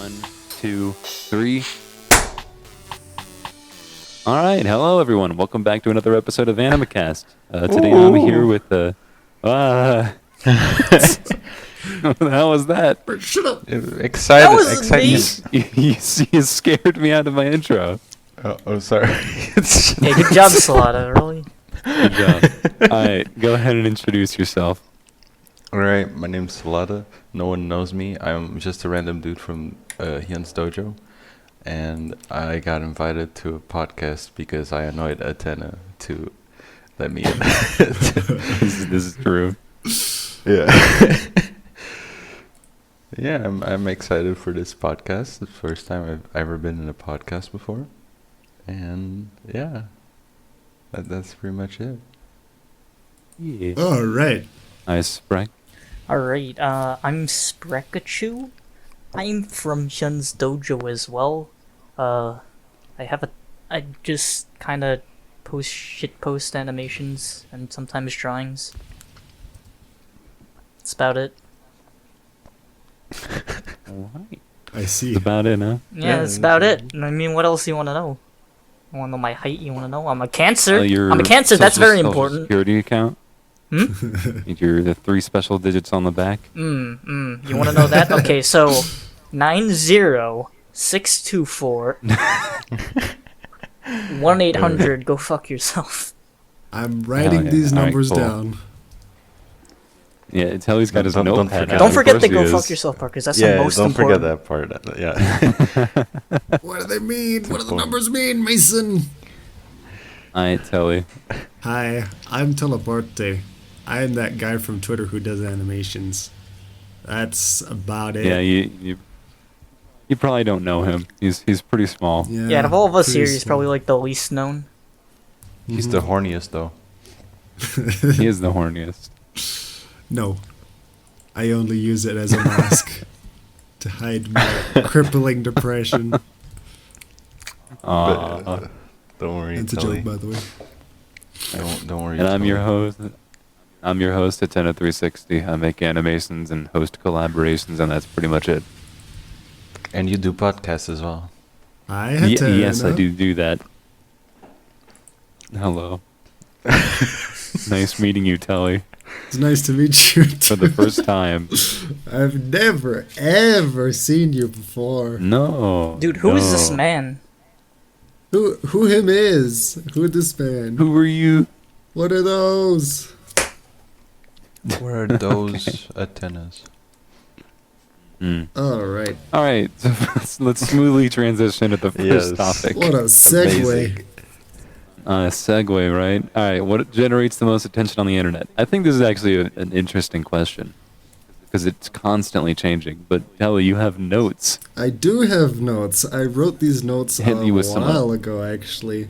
1, 2, 3. Alright, hello everyone. Welcome back to another episode of Animacast. Today I'm here with what the hell was that? Shut up. Excited. You scared me out of my intro. Oh, sorry. Hey, good job, Salada, really. Good job. Alright, go ahead and introduce yourself. Alright, my name's Salada. No one knows me. I'm just a random dude from Hyun's dojo. And I got invited to a podcast because I annoyed Athena to let me in. This is true. Yeah. Yeah, I'm excited for this podcast. It's the first time I've ever been in a podcast before. And yeah, that's pretty much it. Yeah. All right. Nice, Sprek. Alright, I'm Spreckachu. I'm from Hyun's dojo as well. I just kinda post animations and sometimes drawings. That's about it. Alright. I see. That's about it, huh? Yeah, that's about it. I mean, what else do you want to know? You want to know my height? You want to know? I'm a Cancer. I'm a Cancer, that's very important. Security account? Your the 3 special digits on the back? You want to know that? Okay, so 90624 1-800, go fuck yourself. I'm writing yeah. these All right, numbers cool. down. Yeah, until he's got his Don't notepad forget. out. Don't Of forget course to he go is. fuck yourself, Parkers. That's Yeah, the most don't important. forget that part. Yeah. What do they mean? What do the numbers mean, Mason? Alright, Telly. Hi, I'm Telepurte. I am that guy from Twitter who does animations. That's about it. Yeah, you probably don't know him. He's pretty small. Yeah, out of all of us pretty here, he's small. probably like the least known. He's the horniest, though. He is the horniest. No, I only use it as a mask to hide my crippling depression. Aw. But, don't worry, It's a Telly. joke, by the way. Don't worry. And I'm your Telly. host. I'm your host at 10-360. I make animations and host collaborations, and that's pretty much it. And you do podcasts as well. I had to. Yes, I do that. Hello. Nice meeting you, Telly, It's nice to meet you. for the first time. I've never, ever seen you before. No. Dude, who is this no. man? Who him is? Who this man? Who are you? What are those? Where are those antennas? All right. All right, so let's smoothly transition to the first Yes. topic. What a segue. Amazing. Segue, right? All right, what generates the most attention on the internet? I think this is actually an interesting question because it's constantly changing. But Telly, you have notes. I do have notes. I wrote these notes Hit me a with some while ago, actually,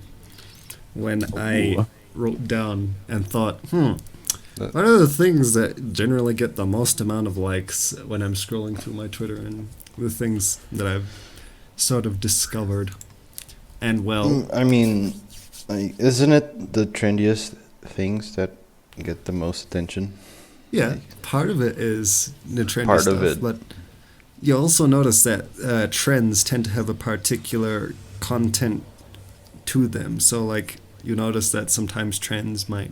when I Ooh. wrote down and thought, what are the things that generally get the most amount of likes when I'm scrolling through my Twitter and the things that I've sort of discovered. And well, I mean, isn't it the trendiest things that get the most attention? yeah, part of it is the trendy Part stuff, of it. but you also notice that trends tend to have a particular content to them. So, like, you notice that sometimes trends might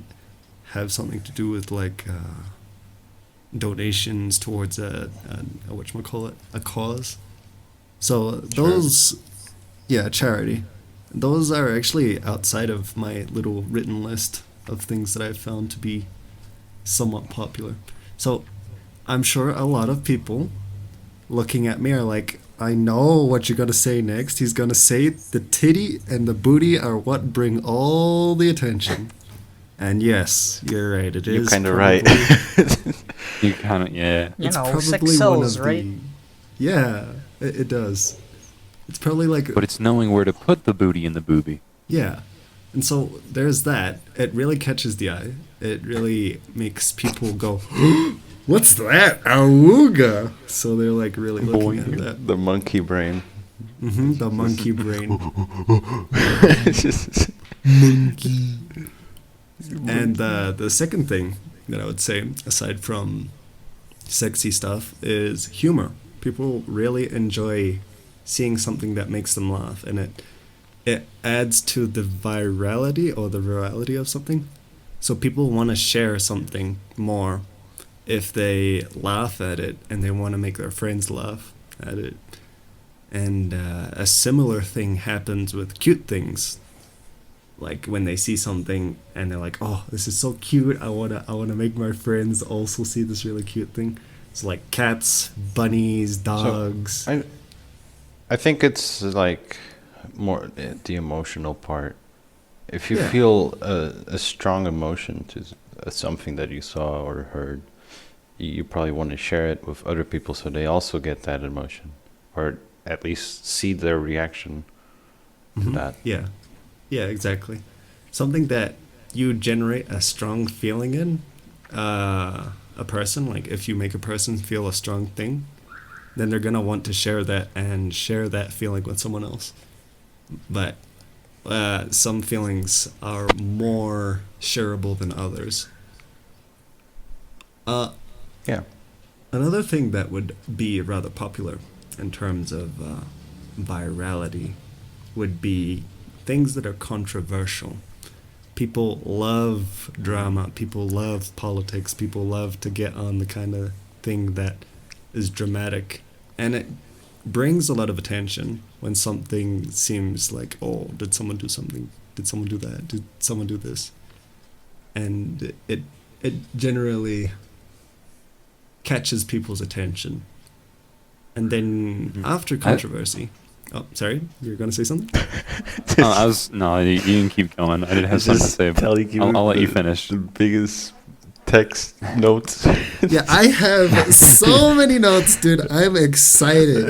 have something to do with, like, donations towards a whatchamacallit, a cause. So those, charity. Those are actually outside of my little written list of things that I've found to be somewhat popular. So I'm sure a lot of people looking at me are like, I know what you're going to say next. He's going to say the titty and the booty are what bring all the attention. And yes, you're right. It You're is kind of probably- right. You kind of You It's know, probably sex one sells, of right? the... Yeah, it does. It's probably like... but it's knowing where to put the booty in the booby. Yeah. And so there's that. It really catches the eye. It really makes people go, what's that? Awooga! So they're like really looking at that. The monkey brain. The monkey brain. It's just- Monkey. And the second thing that I would say, aside from sexy stuff, is humor. People really enjoy seeing something that makes them laugh, and it adds to the virality or the virality of something. So people want to share something more if they laugh at it, and they want to make their friends laugh at it. And a similar thing happens with cute things. Like when they see something and they're like, "Oh, this is so cute! I wanna make my friends also see this really cute thing." It's like cats, bunnies, dogs. So I think it's like more the emotional part. If you feel a strong emotion to something that you saw or heard, you probably want to share it with other people so they also get that emotion, or at least see their reaction to that. Yeah, exactly. Something that you generate a strong feeling in a person. Like if you make a person feel a strong thing, then they're gonna want to share that and share that feeling with someone else. But some feelings are more shareable than others. Yeah. Another thing that would be rather popular in terms of virality would be things that are controversial. People love drama, people love politics, people love to get on the kind of thing that is dramatic, and it brings a lot of attention when something seems like, oh, did someone do something? Did someone do that? Did someone do this? And it generally catches people's attention. And then after controversy, oh, sorry, you're gonna say something? You can keep going. I didn't have something to say, but I'll let you finish. The biggest text notes. Yeah, I have so many notes, dude. I'm excited.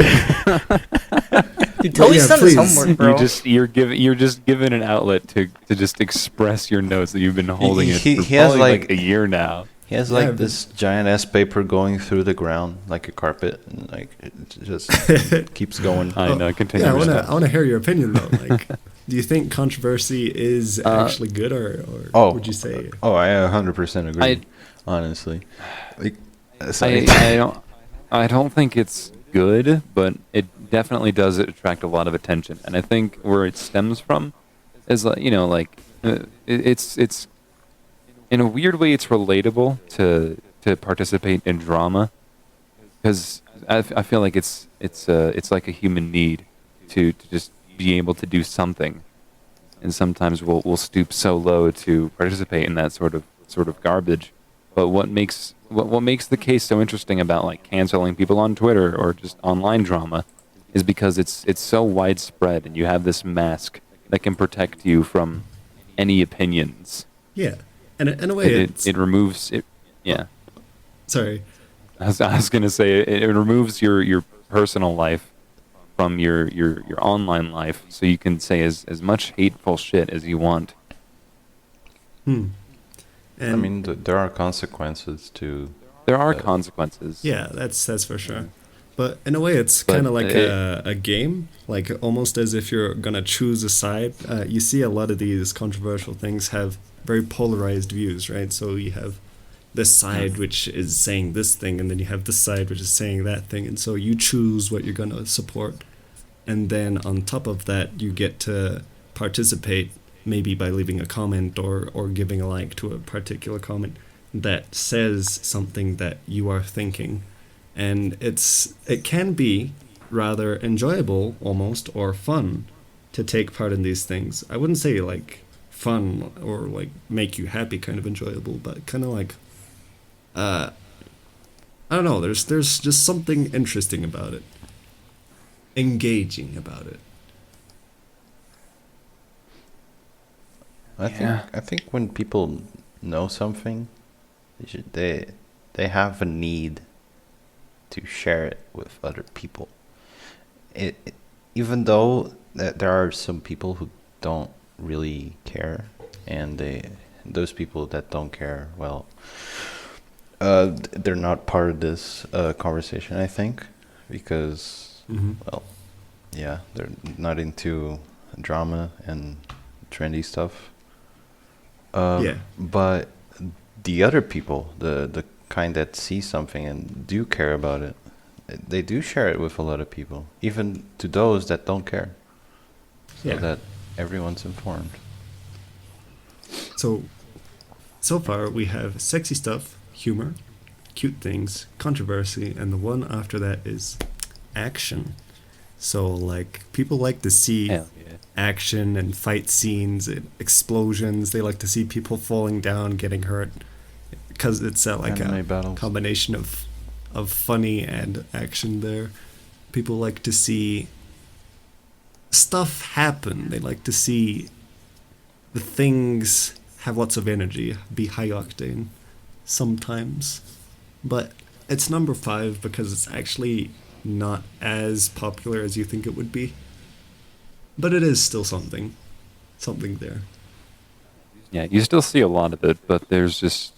Dude, Toby's done his homework, bro. You're just given an outlet to just express your notes that you've been holding He for has probably like like a year now. He has like this giant ass paper going through the ground like a carpet, and like it just keeps going. I know. Continue. Yeah, I wanna hear your opinion though. Like, do you think controversy is actually good, or would you say? Oh, I 100% agree. Honestly, like, I don't think it's good, but it definitely does attract a lot of attention, and I think where it stems from is it's in a weird way, it's relatable to participate in drama, because I feel like it's like a human need to just be able to do something, and sometimes we'll stoop so low to participate in that sort of garbage. But what makes the case so interesting about like canceling people on Twitter or just online drama is because it's so widespread, and you have this mask that can protect you from any opinions. Yeah. And in a way, it removes it. Yeah. Sorry. I was gonna say it removes your personal life from your online life, so you can say as much hateful shit as you want. And I mean, there are consequences to. There are consequences. Yeah, that's for sure. But in a way, it's kind of like a game, like almost as if you're gonna choose a side. You see a lot of these controversial things have very polarized views, right? So you have this side which is saying this thing, and then you have this side which is saying that thing, and so you choose what you're going to support. And then on top of that, you get to participate, maybe by leaving a comment or giving a like to a particular comment that says something that you are thinking. And it can be rather enjoyable almost, or fun, to take part in these things. I wouldn't say like fun or like make you happy kind of enjoyable, but kind of like I don't know, there's just something interesting about it, engaging about it. I think when people know something, they have a need to share it with other people. Even though there are some people who don't really care, and those people that don't care, well, they're not part of this conversation, I think, because well, yeah, they're not into drama and trendy stuff. But the other people, the kind that see something and do care about it, they do share it with a lot of people, even to those that don't care, so that everyone's informed. So far we have sexy stuff, humor, cute things, controversy, and the one after that is action. So like people like to see action and fight scenes and explosions. They like to see people falling down, getting hurt, because it's like a combination of funny and action there. People like to see stuff happen. They like to see the things have lots of energy, be high octane sometimes. But it's number 5 because it's actually not as popular as you think it would be. But it is still something there. Yeah, you still see a lot of it, but there's just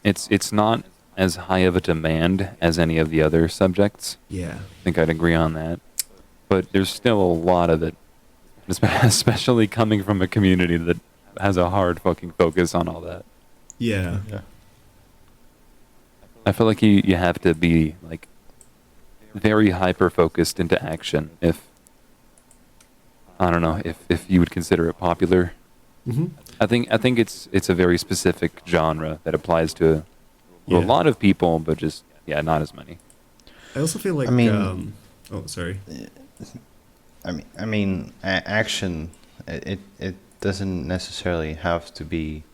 it's not as high of a demand as any of the other subjects. Yeah. I think I'd agree on that. But there's still a lot of it, especially coming from a community that has a hard fucking focus on all that. Yeah. I feel like you have to be like very hyper focused into action if I don't know if you would consider it popular. Mm-hmm. I think it's a very specific genre that applies to a lot of people, but just not as many. I also feel like action. It doesn't necessarily have to be.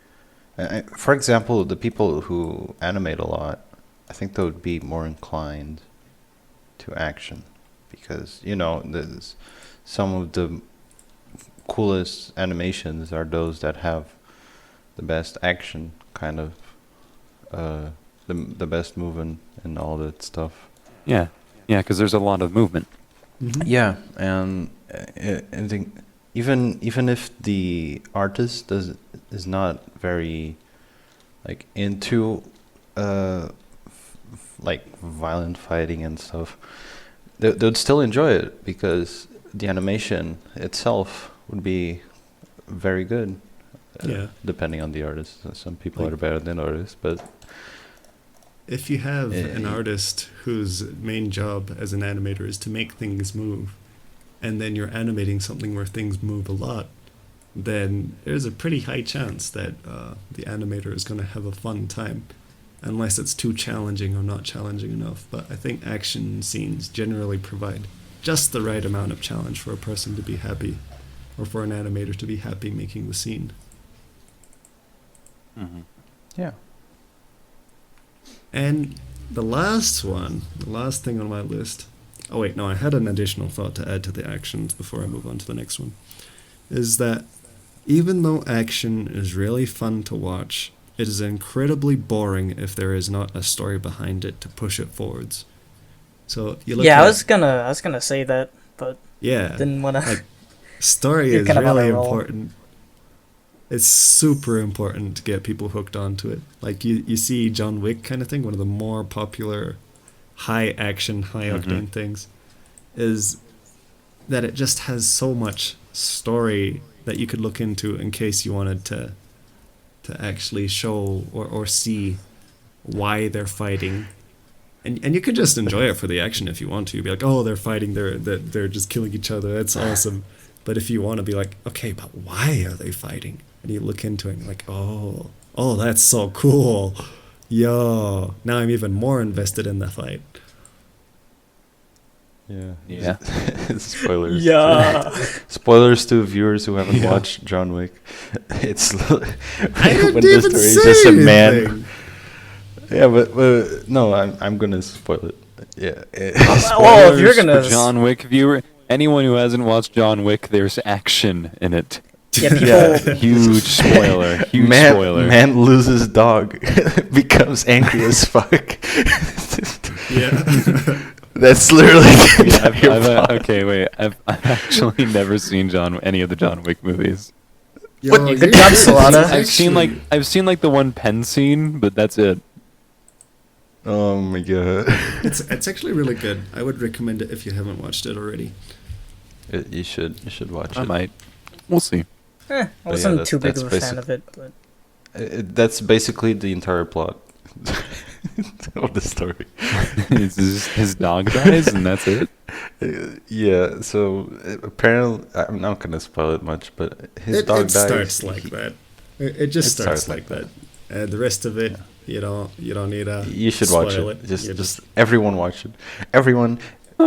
For example, the people who animate a lot, I think they would be more inclined to action, because there's some of the coolest animations are those that have the best action, kind of the best movement and all that stuff. Yeah, because there's a lot of movement. Mm-hmm. Yeah, and I think even if the artist is not very like into like violent fighting and stuff, they'd still enjoy it because the animation itself would be very good. Depending on the artist. Some people are better than others, but if you have an artist whose main job as an animator is to make things move, and then you're animating something where things move a lot, then there's a pretty high chance that the animator is going to have a fun time, unless it's too challenging or not challenging enough. But I think action scenes generally provide just the right amount of challenge for a person to be happy, or for an animator to be happy making the scene. Mm-hmm. Yeah. And the last thing on my list, oh wait, no, I had an additional thought to add to the actions before I move on to the next one, is that even though action is really fun to watch, it is incredibly boring if there is not a story behind it to push it forwards. So you look at, I was gonna say that, but didn't wanna. Like, story is really important. It's super important to get people hooked onto it. Like you see John Wick kind of thing, one of the more popular high action, high octane things, is that it just has so much story that you could look into in case you wanted to actually show or see why they're fighting. And you could just enjoy it for the action if you want to. Be like, oh, they're fighting, they're just killing each other, that's awesome. But if you want to be like, okay, but why are they fighting? And you look into it and you're like, oh, that's so cool. Yo, now I'm even more invested in the fight. Yeah. Spoilers. Yeah. Spoilers to viewers who haven't watched John Wick. It's I didn't when even the story say is just a anything. man. Yeah, but no, I'm gonna spoil it. Yeah. Well, if you're gonna for John Wick viewer, anyone who hasn't watched John Wick, there's action in it. Yeah, people. Huge spoiler. Man loses dog, becomes angry as fuck. Yeah. That's literally. Okay, wait. I've actually never seen any of the John Wick movies. Yo, Good job, Salada. I've seen like the one pen scene, but that's it. Oh my god. It's actually really good. I would recommend it if you haven't watched it already. You should watch it. I might. We'll see. I wasn't too big of a fan of it, but That's basically the entire plot. of the story. It's just his dog dies, and that's it. Yeah. So apparently, I'm not gonna spoil it much, but his dog dies. It starts like that. It just starts like that. The rest of it, you don't need to. You should watch it. Just everyone watch it. Everyone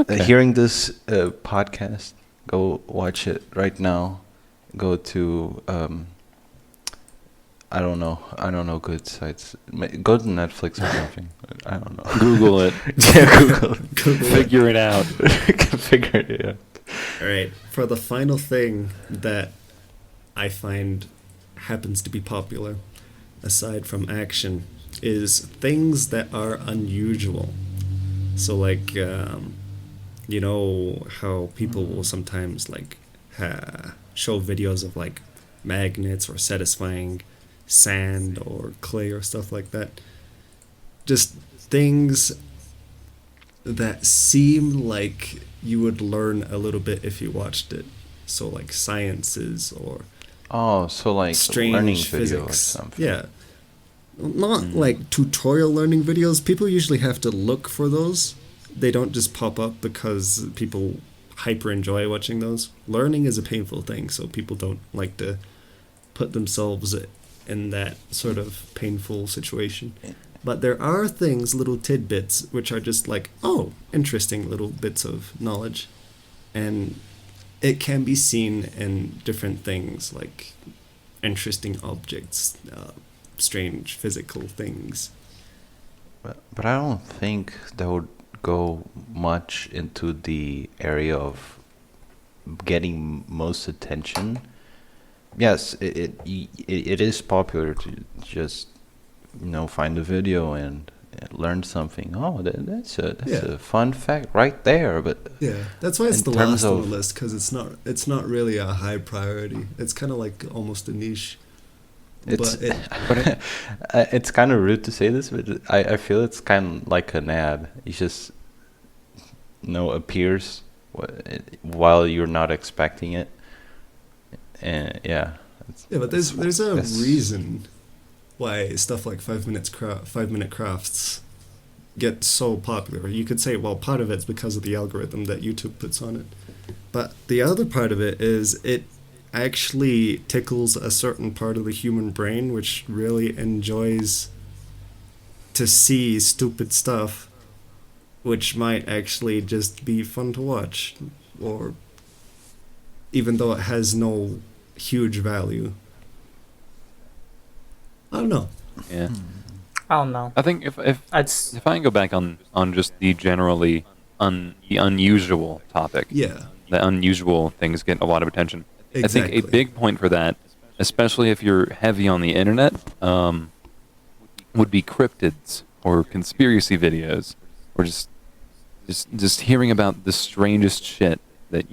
hearing this podcast, go watch it right now. Go to I don't know good sites. Go to Netflix or something. I don't know. Google it. Yeah, Google it. Figure it out. Figure it out. All right. For the final thing that I find happens to be popular, aside from action, is things that are unusual. So like, you know how people will sometimes like show videos of like magnets or satisfying sand or clay or stuff like that. Just things that seem like you would learn a little bit if you watched it. So like sciences or so like strange learning physics. video or something. Yeah. Not like tutorial learning videos. People usually have to look for those. They don't just pop up because people hyper enjoy watching those. Learning is a painful thing, so people don't like to put themselves in that sort of painful situation. But there are things, little tidbits, which are just like, oh, interesting little bits of knowledge. And it can be seen in different things, like interesting objects, strange physical things. But I don't think that would go much into the area of getting most attention. Yes, it is popular to just find a video and learn something. Oh, that's a fun fact right there. But yeah, that's why it's the last on the list, because it's not really a high priority. It's kind of like almost a niche. It's kind of rude to say this, but I feel it's kind of like an ad. It just appears while you're not expecting it, and but there's a reason why stuff like 5-minute crafts get so popular. You could say, well, part of it's because of the algorithm that YouTube puts on it, but the other part of it is it actually tickles a certain part of the human brain which really enjoys to see stupid stuff, which might actually just be fun to watch, or even though it has no huge value. I don't know. Yeah. I don't know. I think if I can go back on just the generally the unusual topic. Yeah. The unusual things get a lot of attention. Exactly. I think a big point for that, especially if you're heavy on the internet, would be cryptids or conspiracy videos, or just hearing about the strangest shit that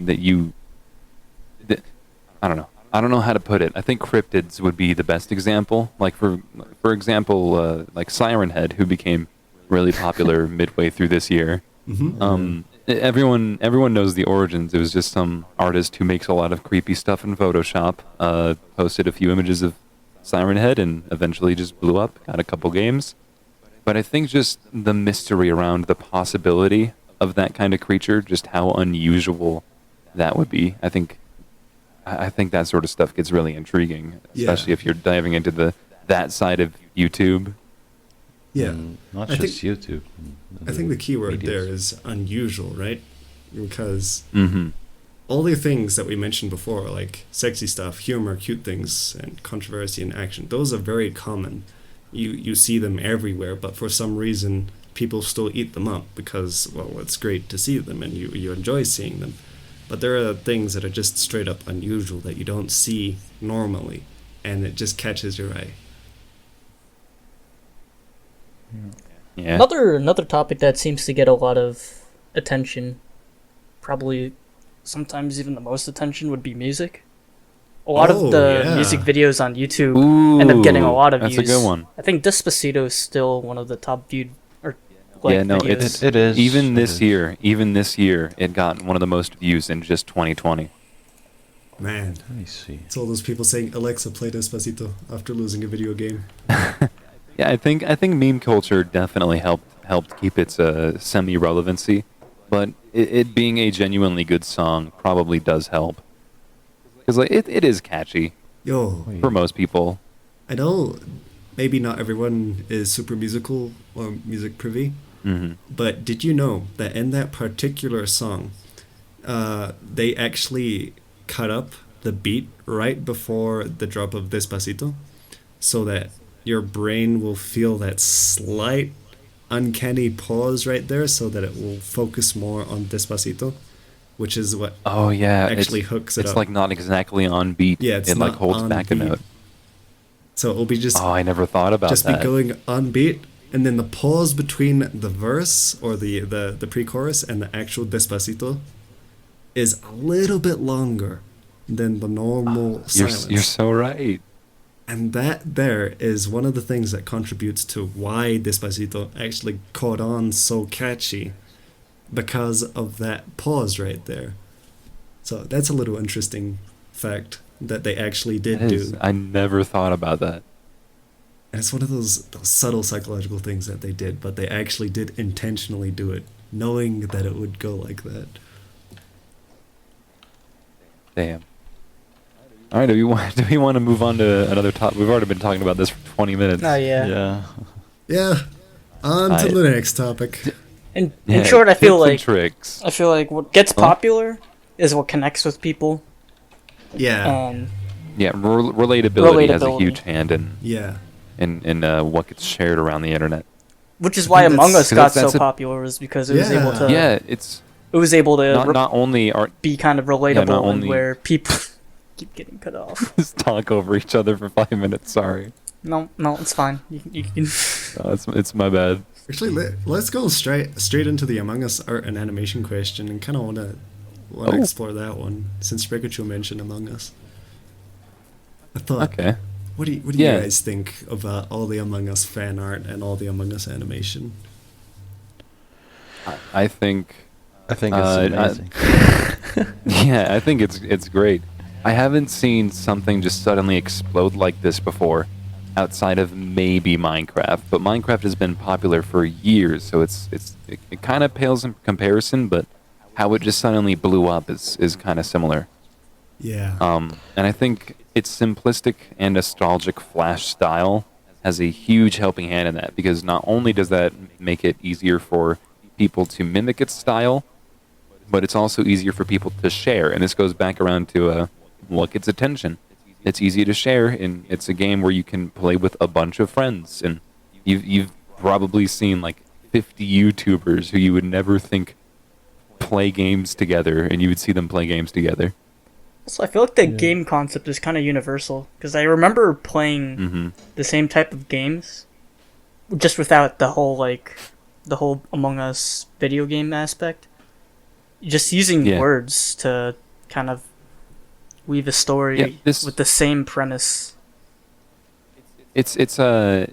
I don't know. I don't know how to put it. I think cryptids would be the best example. Like for example, like Siren Head, who became really popular midway through this year. Mm-hmm. Everyone knows the origins. It was just some artist who makes a lot of creepy stuff in Photoshop, posted a few images of Siren Head and eventually just blew up, got a couple games. But I think just the mystery around the possibility of that kind of creature, just how unusual that would be. I think that sort of stuff gets really intriguing, especially if you're diving into that side of YouTube. Yeah, not just YouTube. I think the key word there is unusual, right? Because Mm-hmm. all the things that we mentioned before, like sexy stuff, humor, cute things, and controversy and action, those are very common. You see them everywhere, but for some reason, people still eat them up because, well, it's great to see them and you enjoy seeing them. But there are things that are just straight up unusual that you don't see normally, and it just catches your eye. Yeah. Another topic that seems to get a lot of attention, probably sometimes even the most attention, would be music. A lot of the music videos on YouTube end up getting a lot of views. That's a good one. I think Despacito is still one of the top viewed videos. It is. Even this year, it got one of the most views in just 2020. Man, let me see. It's all those people saying, Alexa, play Despacito after losing a video game. Yeah, I think meme culture definitely helped keep its semi-relevancy, but it being a genuinely good song probably does help because like it is catchy Yo, for most people. I know maybe not everyone is super musical or music privy, Hmm. but did you know that in that particular song, they actually cut up the beat right before the drop of Despacito so that your brain will feel that slight uncanny pause right there so that it will focus more on Despacito, which is what Oh yeah, actually hooks it it's up. like not exactly on beat. Yeah, it's It like not holds on back a beat. note. So it'll be Oh, I never thought about just be that. going on beat, and then the pause between the verse or the pre-chorus and the actual Despacito is a little bit longer than the normal You're silence. so right. And that there is one of the things that contributes to why Despacito actually caught on so catchy because of that pause right there. So that's a little interesting fact that they actually did It is. do. I never thought about that. And it's one of those subtle psychological things that they did, but they actually did intentionally do it, knowing that it would go like that. Damn. All right, do we want to move on to another topic? We've already been talking about this for 20 minutes. Oh yeah. Yeah. Yeah, on to I- the next topic. In Yeah, short, I feel tips and like tricks. what gets Huh? popular is what connects with people, Yeah, and Yeah, relatability has a Relatability. huge hand yeah. in what gets shared around the internet. which is why think Among that's- Us got that's so a- popular, was because it was able Yeah. to Yeah, it's it was able to not only are be kind of relatable not and only- where people keep getting cut off. just talk over each other for 5 minutes. Sorry, No, it's fine. You can. it's my bad. Actually, let's go straight into the Among Us art and animation question, and kind of want to Oh. explore that one since Spreckachu mentioned Among Us. I thought, Okay. what do you Yeah. guys think about all the Among Us fan art and all the Among Us animation? I think I think it's Uh, amazing. yeah, I think it's great. I haven't seen something just suddenly explode like this before, outside of maybe Minecraft. But Minecraft has been popular for years, so it kind of pales in comparison. But how it just suddenly blew up is kind of similar. Yeah. And I think its simplistic and nostalgic Flash style has a huge helping hand in that, because not only does that make it easier for people to mimic its style, but it's also easier for people to share. And this goes back around to what gets attention. It's easy to share, and it's a game where you can play with a bunch of friends. And you've probably seen like 50 YouTubers who you would never think play games together, and you would see them play games together. So I feel like the game concept is kind of universal, because I remember playing Hmm. the same type of games, just without the whole Among Us video game aspect. Just using Yeah. words to kind of weave a story Yeah, this- with the same premise. It's a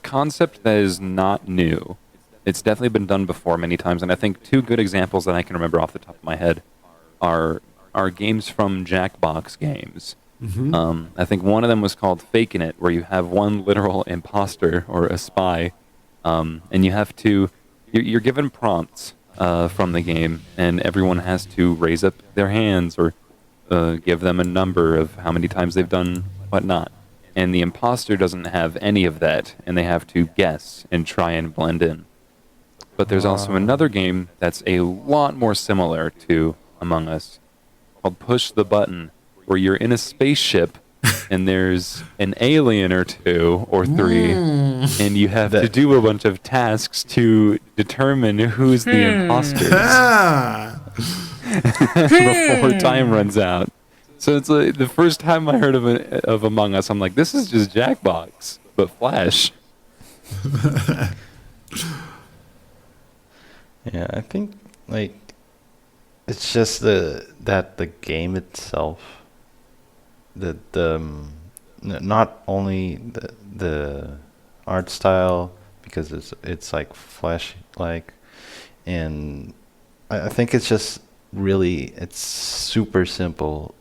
concept that is not new. It's definitely been done before many times, and I think two good examples that I can remember off the top of my head are games from Jackbox Games. Mm-hmm. I think one of them was called Fakin' It, where you have one literal imposter or a spy, and you have to you're given prompts from the game, and everyone has to raise up their hands or give them a number of how many times they've done whatnot. And the imposter doesn't have any of that, and they have to guess and try and blend in. But there's also another game that's a lot more similar to Among Us, called Push the Button, where you're in a spaceship and there's an alien or two or three, and you have to do a bunch of tasks to determine who's the imposters Ah! before time runs out. So it's like the first time I heard of Among Us, I'm like, this is just Jackbox, but Flash. Yeah, I think like it's just the game itself, not only the art style, because it's like Flash like, and I think it's just really, it's super simple,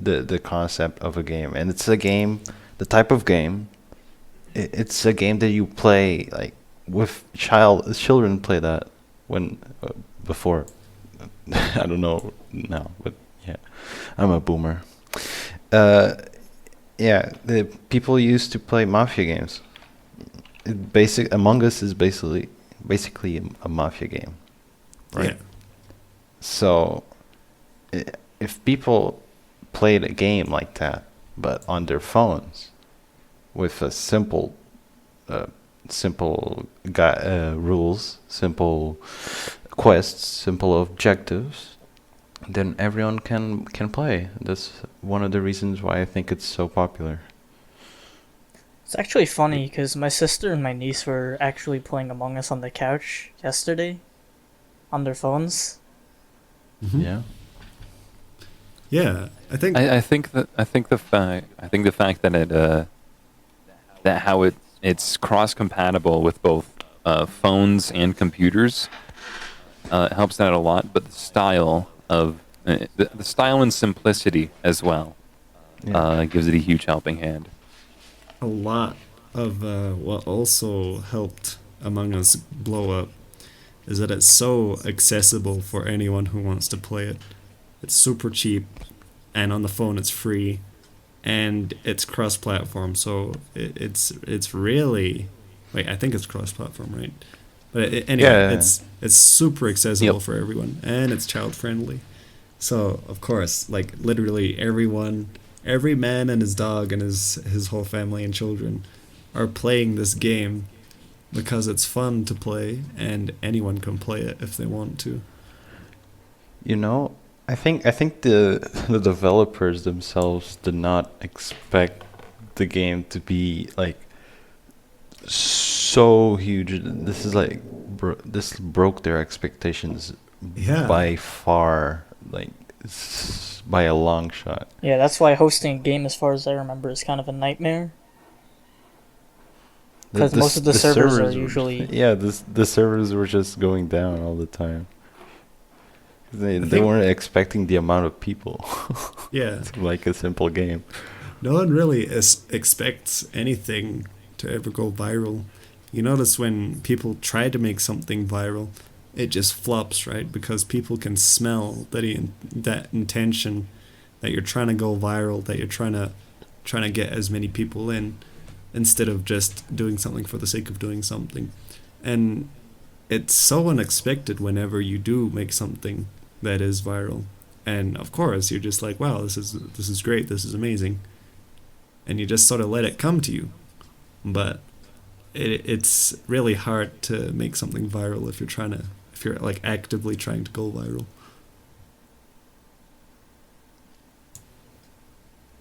the concept of a game, and it's a game, the type of game it's a game that you play like with children play that when before. I don't know now, but yeah, I'm a boomer. Yeah, the people used to play mafia games. Among Us is basically a mafia game, right? Yeah. So if people played a game like that, but on their phones, with a simple rules, simple quests, simple objectives, then everyone can play. That's one of the reasons why I think it's so popular. It's actually funny because my sister and my niece were actually playing Among Us on the couch yesterday on their phones. Mm-hmm. Yeah. Yeah, I think the fact that it's cross compatible with both phones and computers helps that a lot. But the style and simplicity as well gives it a huge helping hand. a lot of what also helped Among Us blow up is that it's so accessible for anyone who wants to play it. It's super cheap, and on the phone it's free, and it's cross-platform. So it's really, wait, I think it's cross-platform, right? But anyway, it's super accessible for everyone, and it's child-friendly. So of course, like literally everyone, every man and his dog and his whole family and children are playing this game because it's fun to play, and anyone can play it if they want to. You know, I think the developers themselves did not expect the game to be like so huge. This is like this broke their expectations by far, like by a long shot. Yeah, that's why hosting a game, as far as I remember, is kind of a nightmare. Because most of the servers are usually... the servers were just going down all the time. They weren't expecting the amount of people. Yeah. To like a simple game. No one really expects anything to ever go viral. You notice when people try to make something viral, it just flops, right? Because people can smell that intention that you're trying to go viral, that you're trying to get as many people in, instead of just doing something for the sake of doing something. And it's so unexpected whenever you do make something that is viral. And of course, you're just like, wow, this is great, this is amazing. And you just sort of let it come to you. But it's really hard to make something viral if you're like actively trying to go viral.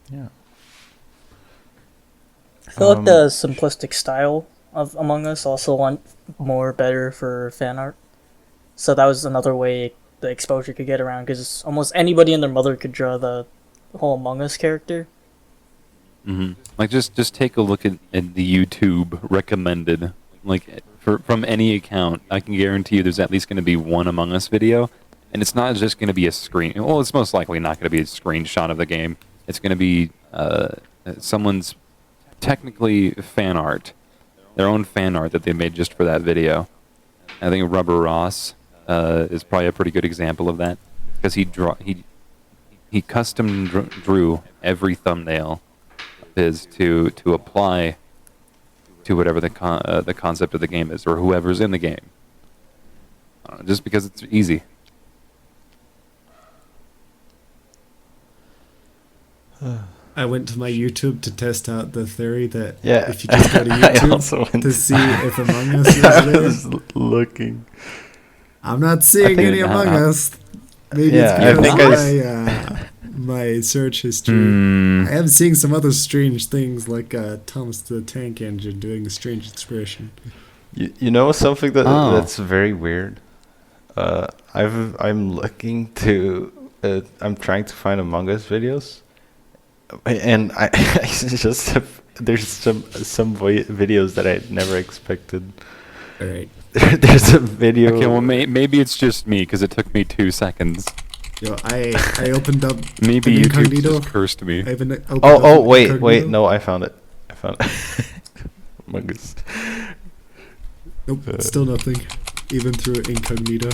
Yeah. I feel like the simplistic style of Among Us also went better for fan art. So that was another way the exposure could get around, because almost anybody and their mother could draw the whole Among Us character. Mm-hmm. Like just take a look at the YouTube recommended, like from any account. I can guarantee you there's at least going to be one Among Us video, and it's not just going to be a screen. Well, it's most likely not going to be a screenshot of the game. It's going to be someone's technically fan art, their own fan art that they made just for that video. I think Rubber Ross is probably a pretty good example of that, because he custom drew every thumbnail is to apply to whatever the concept of the game is, or whoever's in the game. Just because it's easy. I went to my YouTube to test out the theory that if you Yeah, just go to I YouTube also went to see if Among Us is I there. was looking. I'm not seeing any Among Us. Maybe Yeah, it's I because think of my search history. I am seeing some other strange things, like Thomas the Tank Engine doing a strange expression. You know something that's very weird. I'm looking to I'm trying to find Among Us videos, and I just there's some videos that I never expected. All right. There's a video. Okay, well maybe it's just me because it took me 2 seconds. Yo, I opened up. Maybe YouTube incognito. just cursed me. Wait, No, I found it. Among Us. Nope, still nothing. Even through incognito.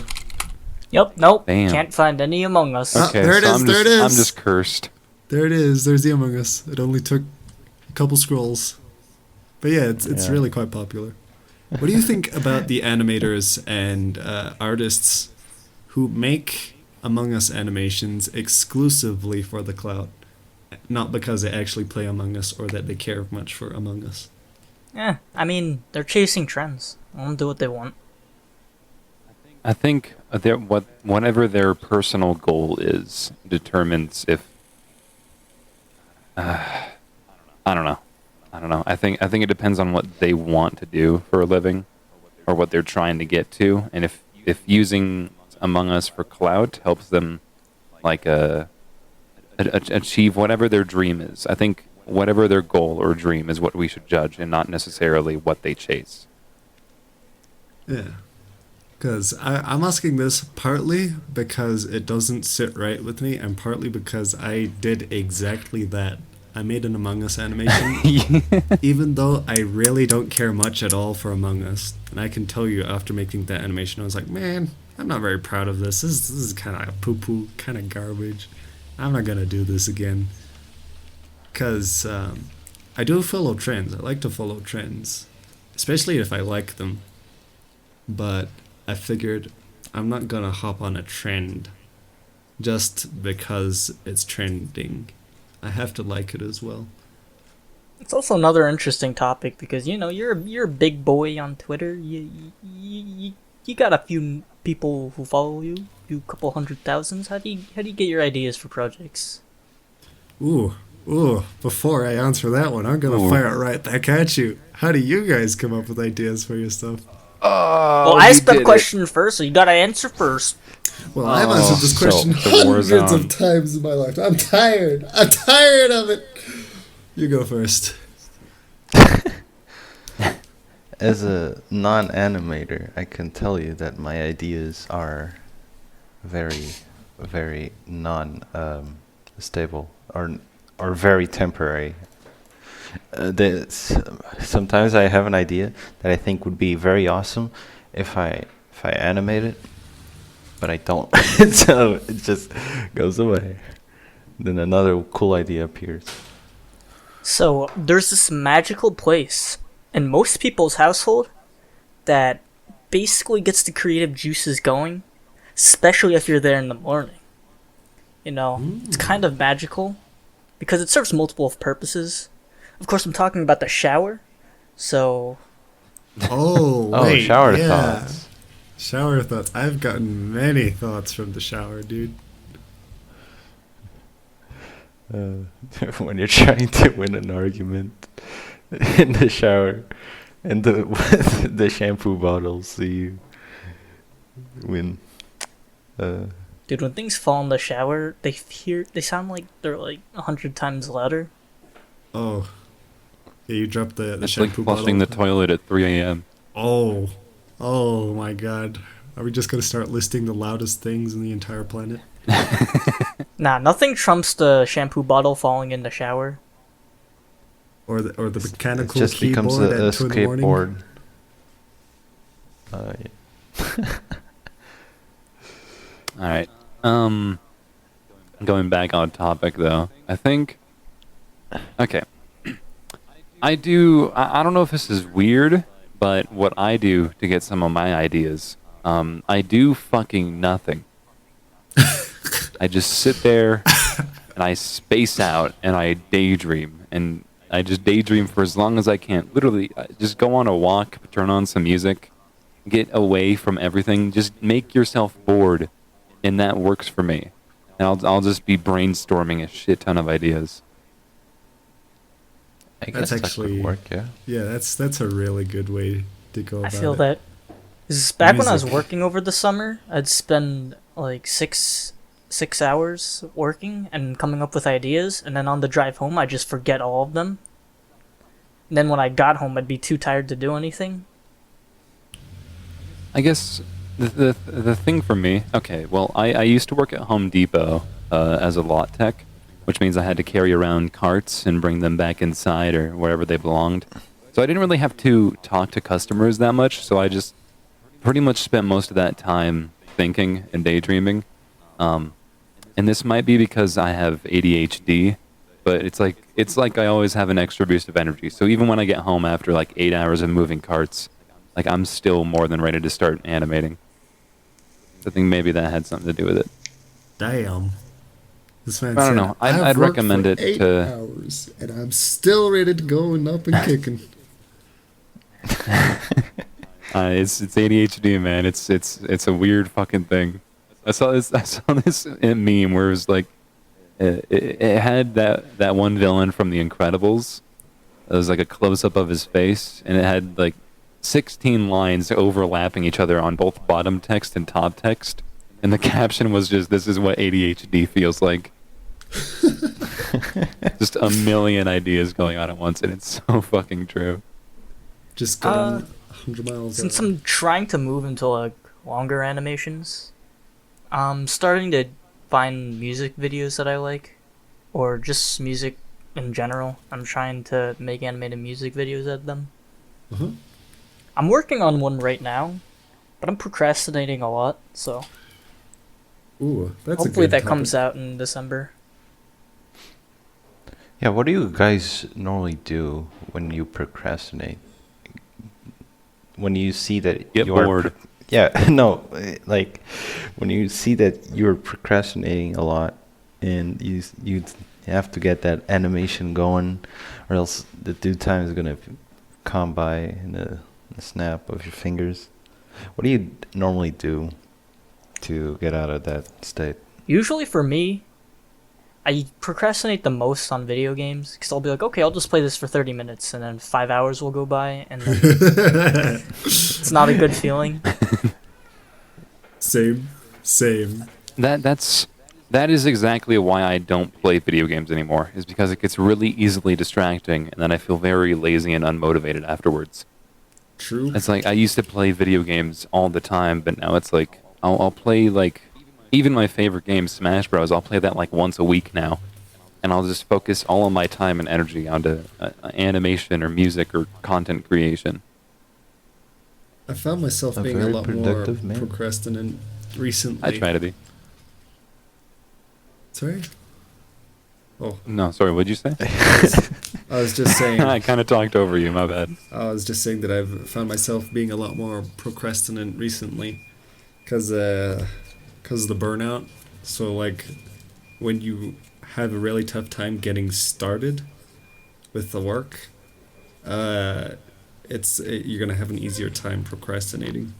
Yep, nope. Damn. Can't find any Among Us. Okay, there it so is, there it is. I'm just cursed. There it is. There's the Among Us. It only took a couple scrolls. But yeah, it's really quite popular. What do you think about the animators and artists who make Among Us animations exclusively for the clout? Not because they actually play Among Us or that they care much for Among Us. Yeah, I mean, they're chasing trends. Let them do what they want. I think whatever their personal goal is determines if. I don't know. I think it depends on what they want to do for a living, or what they're trying to get to, and if using Among Us for clout helps them, like achieve whatever their dream is. I think whatever their goal or dream is what we should judge, and not necessarily what they chase. Yeah. Because I'm asking this partly because it doesn't sit right with me, and partly because I did exactly that. I made an Among Us animation, even though I really don't care much at all for Among Us. And I can tell you, after making that animation, I was like, man, I'm not very proud of this. This is kind of poo-poo, kind of garbage. I'm not going to do this again. Because I do follow trends. I like to follow trends, especially if I like them. But I figured I'm not gonna hop on a trend just because it's trending. I have to like it as well. It's also another interesting topic because you're a big boy on Twitter. You got a few people who follow you, couple 100,000. How do you get your ideas for projects? Ooh. Before I answer that one, I'm gonna fire it right back at you. How do you guys come up with ideas for your stuff? Well, I asked the question first, so you gotta answer first. Well, I've answered this question hundreds of times in my life. I'm tired of it. You go first. As a non-animator, I can tell you that my ideas are very, very non-stable or very temporary. Sometimes I have an idea that I think would be very awesome if I animate it, but I don't. So it just goes away. Then another cool idea appears. So there's this magical place in most people's household that basically gets the creative juices going, especially if you're there in the morning. It's kind of magical because it serves multiple purposes. Of course, I'm talking about the shower. So. Wait, shower thoughts. Shower thoughts. I've gotten many thoughts from the shower, dude. When you're trying to win an argument in the shower, and the shampoo bottles, so you win. Dude, when things fall in the shower, they sound like they're like 100 times louder. Oh. Yeah, you dropped the It's shampoo like flushing bottle. the toilet at 3 a.m. Oh my god. Are we just gonna start listing the loudest things in the entire planet? Nah, nothing trumps the shampoo bottle falling in the shower. Or the mechanical It just becomes keyboard a at 2 in the morning? skateboard. All right. Going back on topic though, I think. Okay. I don't know if this is weird, but what I do to get some of my ideas, I do fucking nothing. I just sit there and I space out and I daydream, and I just daydream for as long as I can. Literally, just go on a walk, turn on some music, get away from everything. Just make yourself bored, and that works for me. And I'll just be brainstorming a shit ton of ideas. I guess that could work, yeah. Yeah, that's a really good way to go about it. I feel that. 'Cause back when I was working over the summer, I'd spend like six hours working and coming up with ideas, and then on the drive home, I'd just forget all of them. And then when I got home, I'd be too tired to do anything. I guess the thing for me, okay, well, I used to work at Home Depot as a lot tech, which means I had to carry around carts and bring them back inside or wherever they belonged. So I didn't really have to talk to customers that much, so I just pretty much spent most of that time thinking and daydreaming. And this might be because I have ADHD, but it's like I always have an extra boost of energy. So even when I get home after like 8 hours of moving carts, like I'm still more than ready to start animating. I think maybe that had something to do with it. Damn. This man I don't said, know. I'd worked recommend for it 8 to. hours, and I'm still ready to go and up and kicking. It's ADHD, man. It's a weird fucking thing. I saw this meme where it was like, it had that one villain from The Incredibles. It was like a close up of his face, and it had like 16 lines overlapping each other on both bottom text and top text, and the caption was just, "This is what ADHD feels like." Just a million ideas going on at once, and it's so fucking true. Just going 100 miles. Since I'm trying to move into like longer animations, I'm starting to find music videos that I like, or just music in general. I'm trying to make animated music videos of them. Uh-huh. I'm working on one right now, but I'm procrastinating a lot, so Ooh, that's hopefully a good that topic. comes out in December. Yeah, what do you guys normally do when you procrastinate? When you see that Get you are bored. yeah, no, like when you see that you're procrastinating a lot and you have to get that animation going, or else the due time is gonna come by in a snap of your fingers. What do you normally do to get out of that state? Usually for me, I procrastinate the most on video games, because I'll be like, okay, I'll just play this for 30 minutes, and then 5 hours will go by, and then it's not a good feeling. Same. That is exactly why I don't play video games anymore, is because it gets really easily distracting, and then I feel very lazy and unmotivated afterwards. True. It's like I used to play video games all the time, but now it's like I'll play like even my favorite game, Smash Bros. I'll play that like once a week now, and I'll just focus all of my time and energy onto animation or music or content creation. I found myself A being a very lot more productive man. procrastinant recently. I try to be. Sorry? Oh, No, sorry, what'd you say? I was just saying. I kind of talked over you, my bad. I was just saying that I've found myself being a lot more procrastinant recently, because of the burnout. So like, when you have a really tough time getting started with the work, you're gonna have an easier time procrastinating.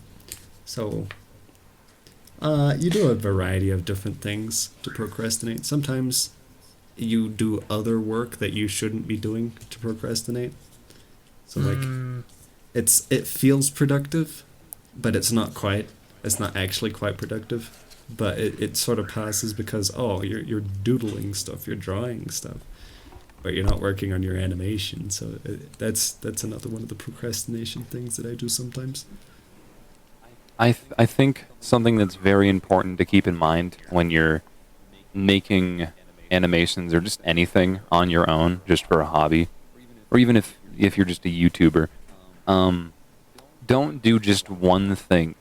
So, you do a variety of different things to procrastinate. Sometimes you do other work that you shouldn't be doing to procrastinate. So like, it feels productive, but it's not quite. It's not actually quite productive, but it sort of passes because you're doodling stuff, you're drawing stuff, but you're not working on your animation. So that's another one of the procrastination things that I do sometimes. I think something that's very important to keep in mind when you're making animations or just anything on your own, just for a hobby, or even if you're just a YouTuber, don't do just one thing.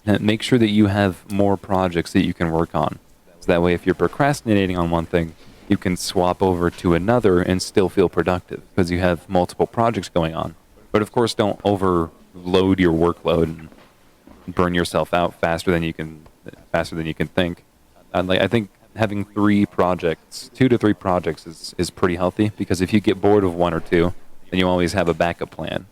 Make sure that you have more projects that you can work on. So that way, if you're procrastinating on one thing, you can swap over to another and still feel productive because you have multiple projects going on. But of course, don't overload your workload and burn yourself out faster than you can think. I think having 2 to 3 projects is pretty healthy, because if you get bored of one or two, then you always have a backup plan.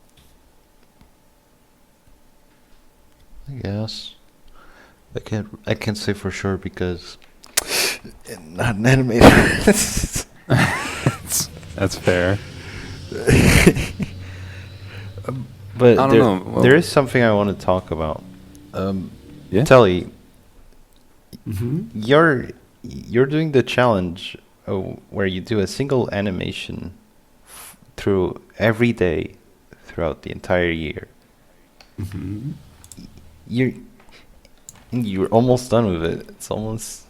I guess I can't say for sure because I'm not an animator. That's fair. But I don't know. Well, there is something I want to talk about. Yeah? Telly, Mm-hmm. you're doing the challenge where you do a single animation through every day throughout the entire year. Mm-hmm. You're almost done with it. It's almost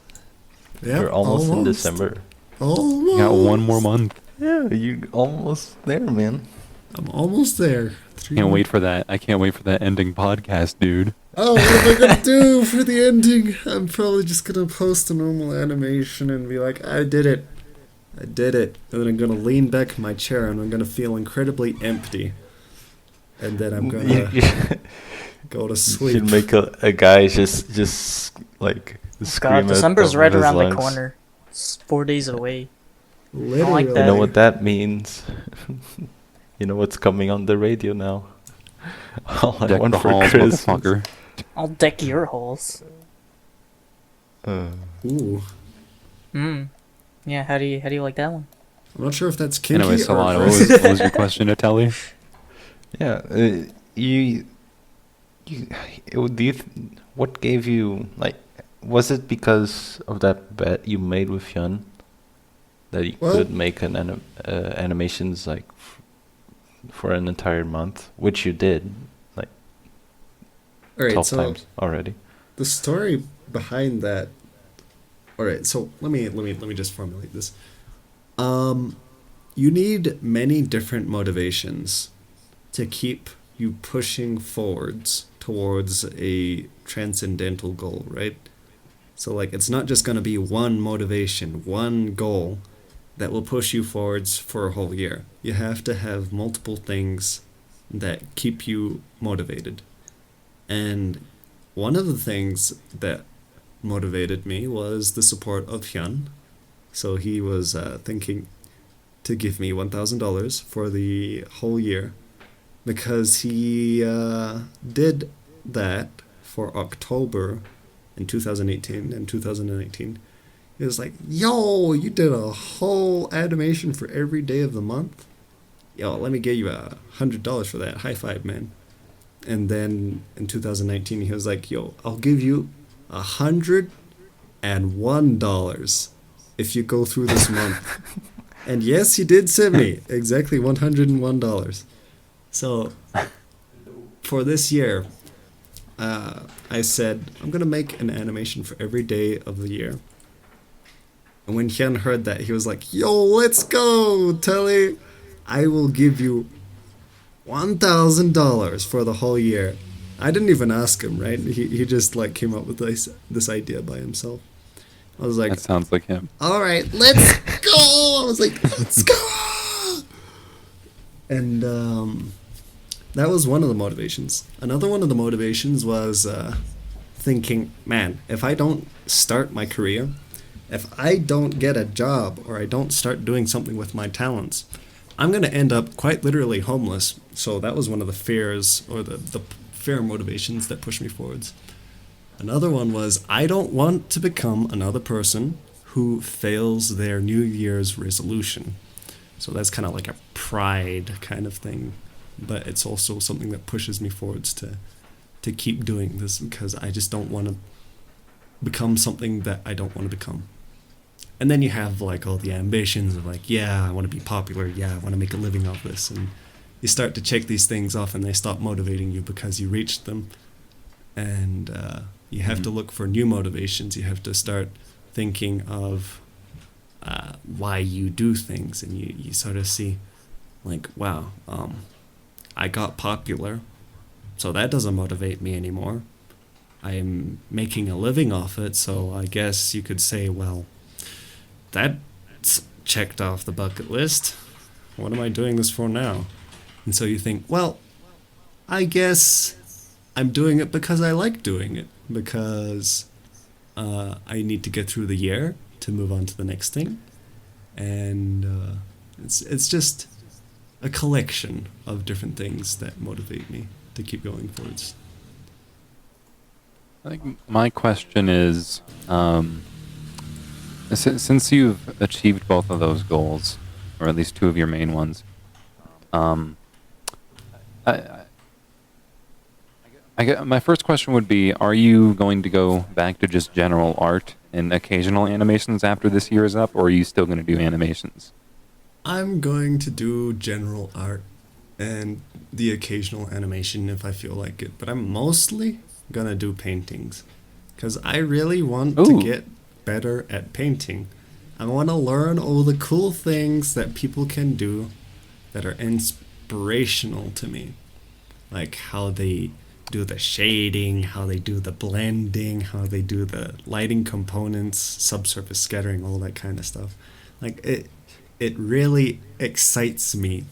we're almost in December. Almost. you got one more month. Yeah, you're almost there, man. I'm almost there. Can't wait for that. I can't wait for that ending podcast, dude. Oh, what am I gonna do for the ending? I'm probably just gonna post a normal animation and be like, I did it. I did it. And then I'm gonna lean back in my chair and I'm gonna feel incredibly empty. And then I'm gonna go to sleep. You should make a guy just like scream God, at December's top right of his around the lungs. corner. It's 4 days away. Literally. like You that. know what that means? You know what's coming on the radio now? All I Deck want the for halls, Christmas. motherfucker. I'll deck your halls. Ooh. Yeah, how do you like that one? I'm not sure if that's kinky Anyway, or Salada, what was your question to Telly? Yeah, what gave you, like, was it because of that bet you made with Hyun that you Well- could make animations like for an entire month, which you did like Alright, 12 so times already? the story behind that. Alright, so let me just formulate this. You need many different motivations to keep you pushing forwards towards a transcendental goal, right? So like it's not just going to be one motivation, one goal that will push you forwards for a whole year. You have to have multiple things that keep you motivated. And one of the things that motivated me was the support of Hyun. So he was thinking to give me $1,000 for the whole year because he did that for October in 2018 and 2019. It was like, yo, you did a whole animation for every day of the month? Yo, let me give you $100 for that. High five, man. And then in 2019, he was like, yo, I'll give you $101 if you go through this month. And yes, he did send me exactly $101. So for this year, I said, I'm going to make an animation for every day of the year. And when Hyun heard that, he was like, yo, let's go, Telly. I will give you $1,000 for the whole year. I didn't even ask him, right? He just like came up with this idea by himself. I was like, That sounds like him. all right, let's go. I was like, let's go. And that was one of the motivations. Another one of the motivations was thinking, man, if I don't start my career, if I don't get a job or I don't start doing something with my talents, I'm going to end up quite literally homeless. So that was one of the fears or the fear motivations that pushed me forwards. Another one was I don't want to become another person who fails their New Year's resolution. So that's kind of like a pride kind of thing. But it's also something that pushes me forwards to keep doing this because I just don't want to become something that I don't want to become. And then you have like all the ambitions of like, yeah, I want to be popular. Yeah, I want to make a living off this. And you start to check these things off and they stop motivating you because you reached them. And you have to look for new motivations. You have to start thinking of why you do things. And you sort of see like, wow, I got popular. So that doesn't motivate me anymore. I'm making a living off it. So I guess you could say, well, that's checked off the bucket list. What am I doing this for now? And so you think, well, I guess I'm doing it because I like doing it. Because I need to get through the year to move on to the next thing. And it's just a collection of different things that motivate me to keep going forwards. I think my question is, since you've achieved both of those goals, or at least two of your main ones, my first question would be, are you going to go back to just general art and occasional animations after this year is up, or are you still going to do animations? I'm going to do general art and the occasional animation if I feel like it, but I'm mostly going to do paintings because I really want to get better at painting. I want to learn all the cool things that people can do that are inspirational to me. Like how they do the shading, how they do the blending, how they do the lighting components, subsurface scattering, all that kind of stuff. Like it really excites me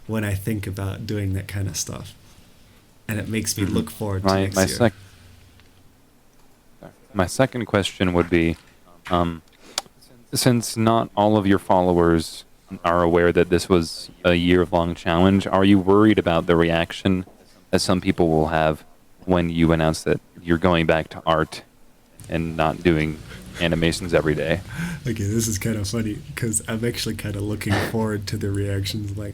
when I think about doing that kind of stuff. And it makes me look forward to next year. My second question would be, since not all of your followers are aware that this was a year-long challenge, are you worried about the reaction that some people will have when you announce that you're going back to art and not doing animations every day? Okay, this is kind of funny because I'm actually kind of looking forward to the reactions. Like,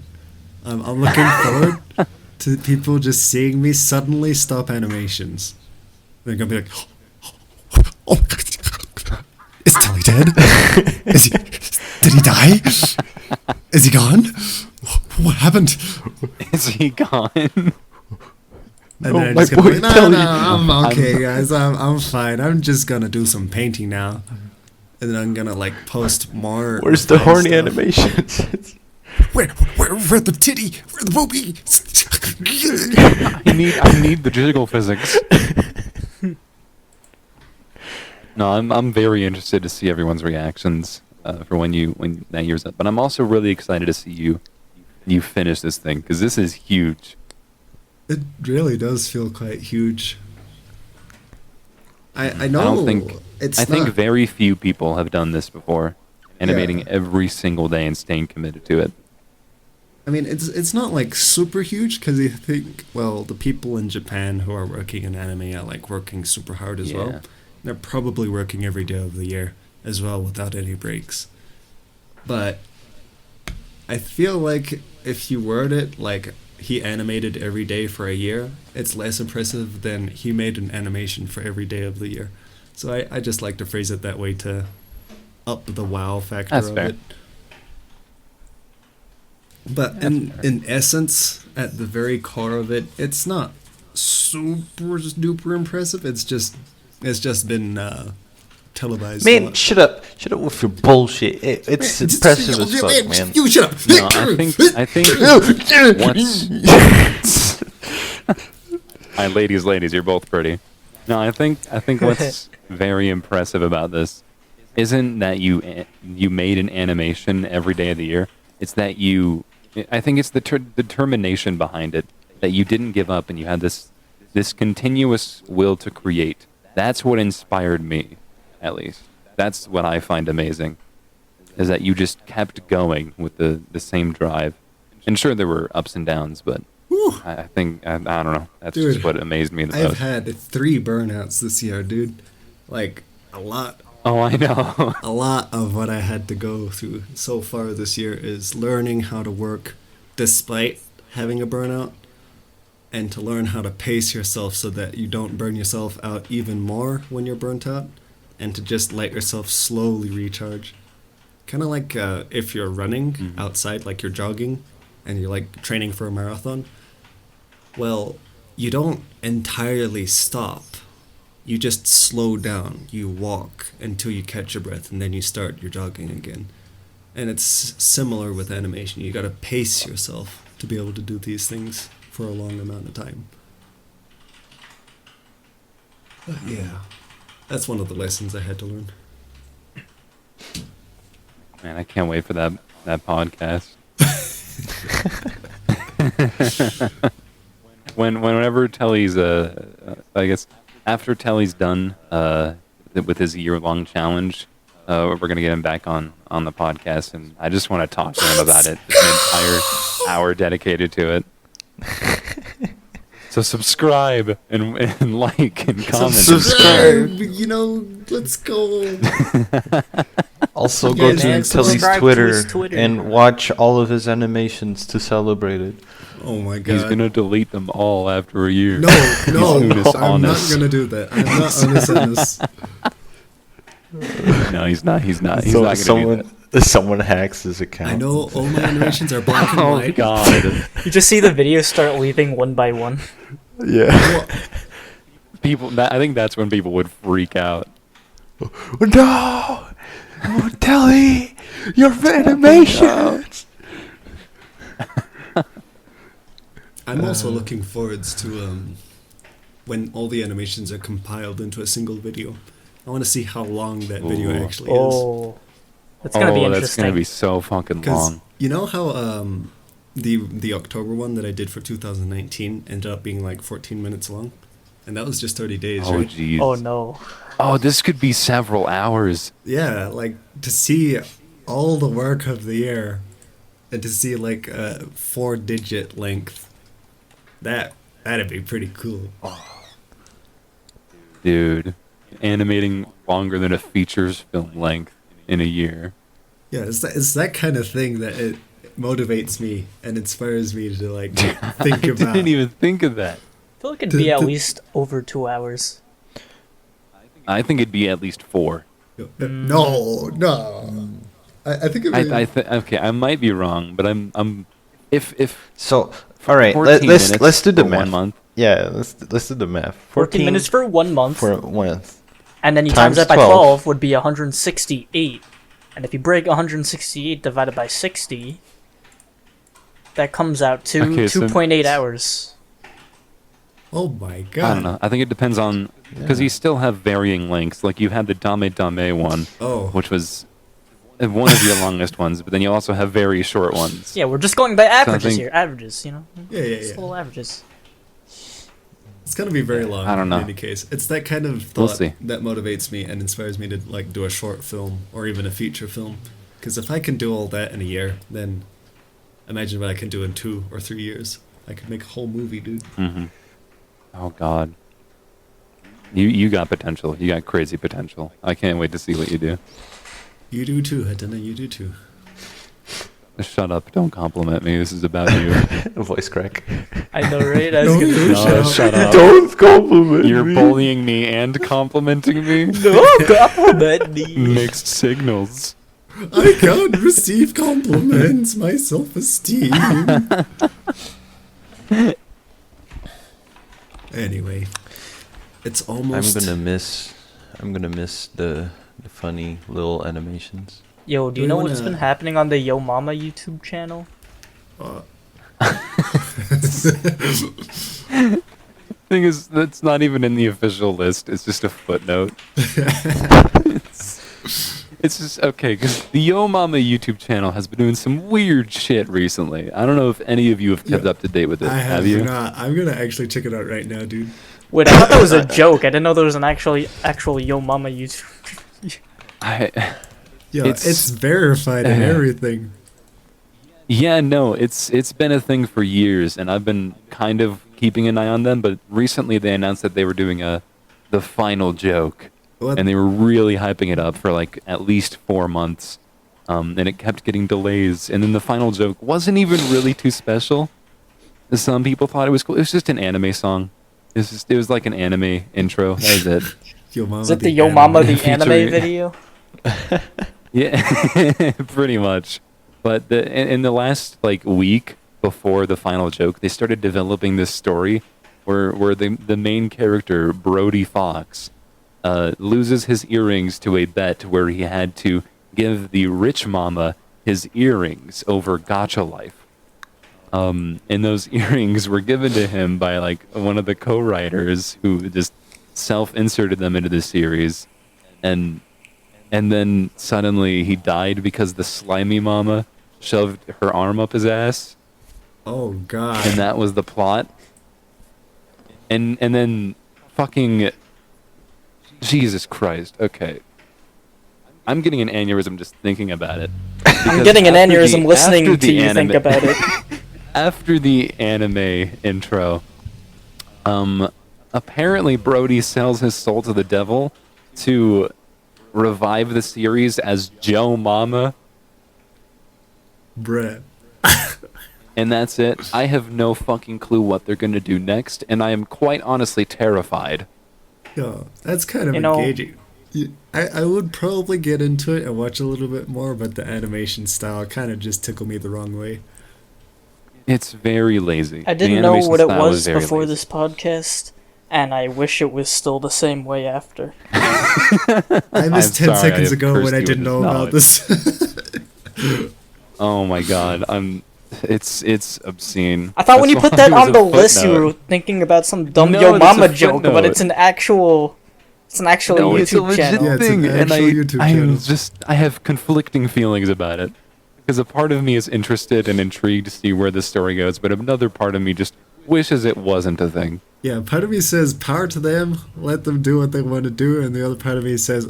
I'm looking forward to people just seeing me suddenly stop animations. They're gonna be like, "Oh, is Telly dead? Did he die? Is he gone? What happened? Is he gone? And No, then I'm my just gonna boy be like, Telly. I'm okay, guys. I'm fine. I'm just gonna do some painting now, and then I'm gonna like post more. Where's the horny stuff. animations? Where the titty? Where the booby? I need the jiggle physics. No, I'm very interested to see everyone's reactions for when that year's up. But I'm also really excited to see you finish this thing because this is huge. It really does feel quite huge. I know. I don't think it's. I think not- very few people have done this before, animating every single day and staying committed to it. I mean, it's not like super huge because you think, well, the people in Japan who are working in anime are like working super hard as well. They're probably working every day of the year as well without any breaks. But I feel like if you word it like he animated every day for a year, it's less impressive than he made an animation for every day of the year. So I just like to phrase it that way to up the wow factor That's of fair. it. But in essence, at the very core of it, it's not super duper impressive. It's just been televised. Man, shut up with your bullshit. It's impressive as fuck, man. You shut up. No, I think what's Hi, ladies, you're both pretty. No, I think what's very impressive about this isn't that you made an animation every day of the year. It's that I think it's the determination behind it, that you didn't give up and you had this continuous will to create. That's what inspired me, at least. That's what I find amazing, is that you just kept going with the same drive. And sure, there were ups and downs, but I think, I don't know, that's Dude, just what amazed me the I've most. had 3 burnouts this year, dude. Like, a lot. Oh, I know. A lot of what I had to go through so far this year is learning how to work despite having a burnout, and to learn how to pace yourself so that you don't burn yourself out even more when you're burnt out, and to just let yourself slowly recharge. Kind of like if you're running outside, like you're jogging, and you're like training for a marathon. Well, you don't entirely stop. You just slow down. You walk until you catch your breath, and then you start your jogging again. And it's similar with animation. You gotta pace yourself to be able to do these things for a long amount of time. But yeah, that's one of the lessons I had to learn. Man, I can't wait for that podcast. Whenever Telly's I guess after Telly's done with his year-long challenge, we're gonna get him back on the podcast, and I just want to talk to him about it. Just an entire hour dedicated to it. So subscribe and like and comment. Subscribe. You know, let's go. Also, Yeah, go man, to Telly's subscribe to Twitter, his Twitter. and watch all of his animations to celebrate it. Oh my god. He's gonna delete them all after a year. No, He's I'm not honest. gonna do that. I'm not honest in this. No, he's not. He's not. He's So not gonna do that. someone hacks his account. I know all my animations are black and Oh white. God! You just see the videos start leaving one by one. Yeah. I think that's when people would freak out. No, Telly, your animations. I'm also looking forwards to when all the animations are compiled into a single video. I want to see how long that video actually is. Oh, that's gonna be interesting. That's gonna be so fucking long. You know how the October one that I did for 2019 ended up being like 14 minutes long, and that was just 30 days, Oh right? jeez. Oh no. Oh, this could be several hours. Yeah, like to see all the work of the year, and to see like a 4-digit length, that'd be pretty cool. Dude, animating longer than a features film length in a year. Yeah, it's that kind of thing that it motivates me and inspires me to like think I about. didn't even think of that. I feel like it'd be at least over 2 hours. I think it'd be at least 4. No. I think it'd be... Okay, I might be wrong, but I'm if So, all right, 14 let's minutes do the for math. 1 month. Yeah, let's do the math. 14 minutes for 1 month. for 1 month. And then you times Times that by 12. 12 would be 168. And if you break 168 divided by 60, that comes out to Okay, so 2.8 hours. Oh my god. I don't know. I think it depends on because you still have varying lengths. Like you had the Dame Dame one, Oh. which was one of your longest ones, but then you also have very short ones. Yeah, we're just going by averages think- here. Averages, you know? Yeah. Just little averages. It's gonna be very long. I don't know. In any case, it's that kind of We'll thought see. that motivates me and inspires me to like do a short film or even a feature film. Because if I can do all that in a year, then imagine what I can do in 2 or 3 years. I could make a whole movie, dude. Mm-hmm. Oh God. You got potential. You got crazy potential. I can't wait to see what you do. You do too, Hatana. You do too. Shut up! Don't compliment me. This is about you. Voice crack. I know, right? I was No, gonna you No, shut up! Don't compliment You're me. bullying me and complimenting me. No, compliment me. Mixed signals. I can't receive compliments. My self-esteem. Anyway, it's almost. I'm gonna miss the funny little animations. Yo, do you We know what's wanna- been happening on the Yo Mama YouTube channel? Thing is, that's not even in the official list. It's just a footnote. It's just okay because the Yo Mama YouTube channel has been doing some weird shit recently. I don't know if any of you have kept Yeah, up to date with it. I have you? not. I'm gonna actually check it out right now, dude. Wait, I thought that was a joke. I didn't know there was an actual Yo Mama YouTube. Yeah, It's- it's verified and everything. Yeah, no, it's been a thing for years, and I've been kind of keeping an eye on them. But recently, they announced that they were doing the final joke, What? and they were really hyping it up for like at least 4 months, and it kept getting delays. And then the final joke wasn't even really too special. Some people thought it was cool. It was just an anime song. It was like an anime intro. That was it. Yo Mama, Is it the Yo Mama the anime Featuring- video? Yeah, pretty much. But in the last like week before the final joke, they started developing this story where the main character Brody Fox loses his earrings to a bet where he had to give the rich mama his earrings over Gacha Life. And those earrings were given to him by like one of the co-writers who just self-inserted them into the series, and then suddenly he died because the slimy mama shoved her arm up his ass, Oh god. and that was the plot. And then fucking Jesus Christ. Okay. I'm getting an aneurysm just thinking about it. I'm Because getting an after aneurysm listening after to the you think anime- about it. After the anime intro, apparently Brody sells his soul to the devil to revive the series as Joe Mama, Bruh. and that's it. I have no fucking clue what they're gonna do next, and I am quite honestly terrified. Yo, that's kind of You know- engaging. I would probably get into it and watch a little bit more, but the animation style kind of just tickled me the wrong way. It's very lazy. I The didn't know animation what it style is was very before lazy. this podcast, and I wish it was still the same way after. I missed 10 sorry, seconds I ago when cursed I you didn't with know about this. Oh my god, It's obscene. I thought when you That's put why that it was on a the list, you footnote. were thinking about some dumb No, Yo that's a Mama joke, but footnote. it's an actual No, it's a YouTube legit channel. Yeah, it's an thing, and actual YouTube channel. I have conflicting feelings about it because a part of me is interested and intrigued to see where this story goes, but another part of me just wishes it wasn't a thing. Yeah, part of me says power to them, let them do what they want to do, and the other part of me says,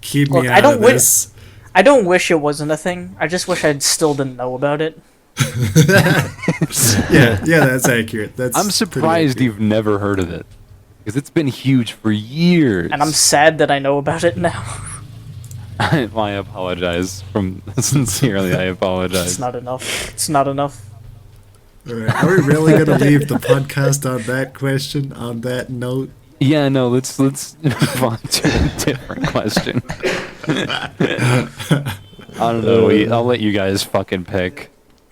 keep me Look, out of this. I don't wish it wasn't a thing. I just wish I still didn't know about it. Yeah, that's accurate. That's I'm pretty surprised accurate. you've never heard of it because it's been huge for years. And I'm sad that I know about it now. I apologize from sincerely. I apologize. It's not enough. It's not enough. All right, are we really gonna leave the podcast on that question, on that note? Yeah, no. Let's move on to a different question. I don't know. I'll let you guys fucking pick.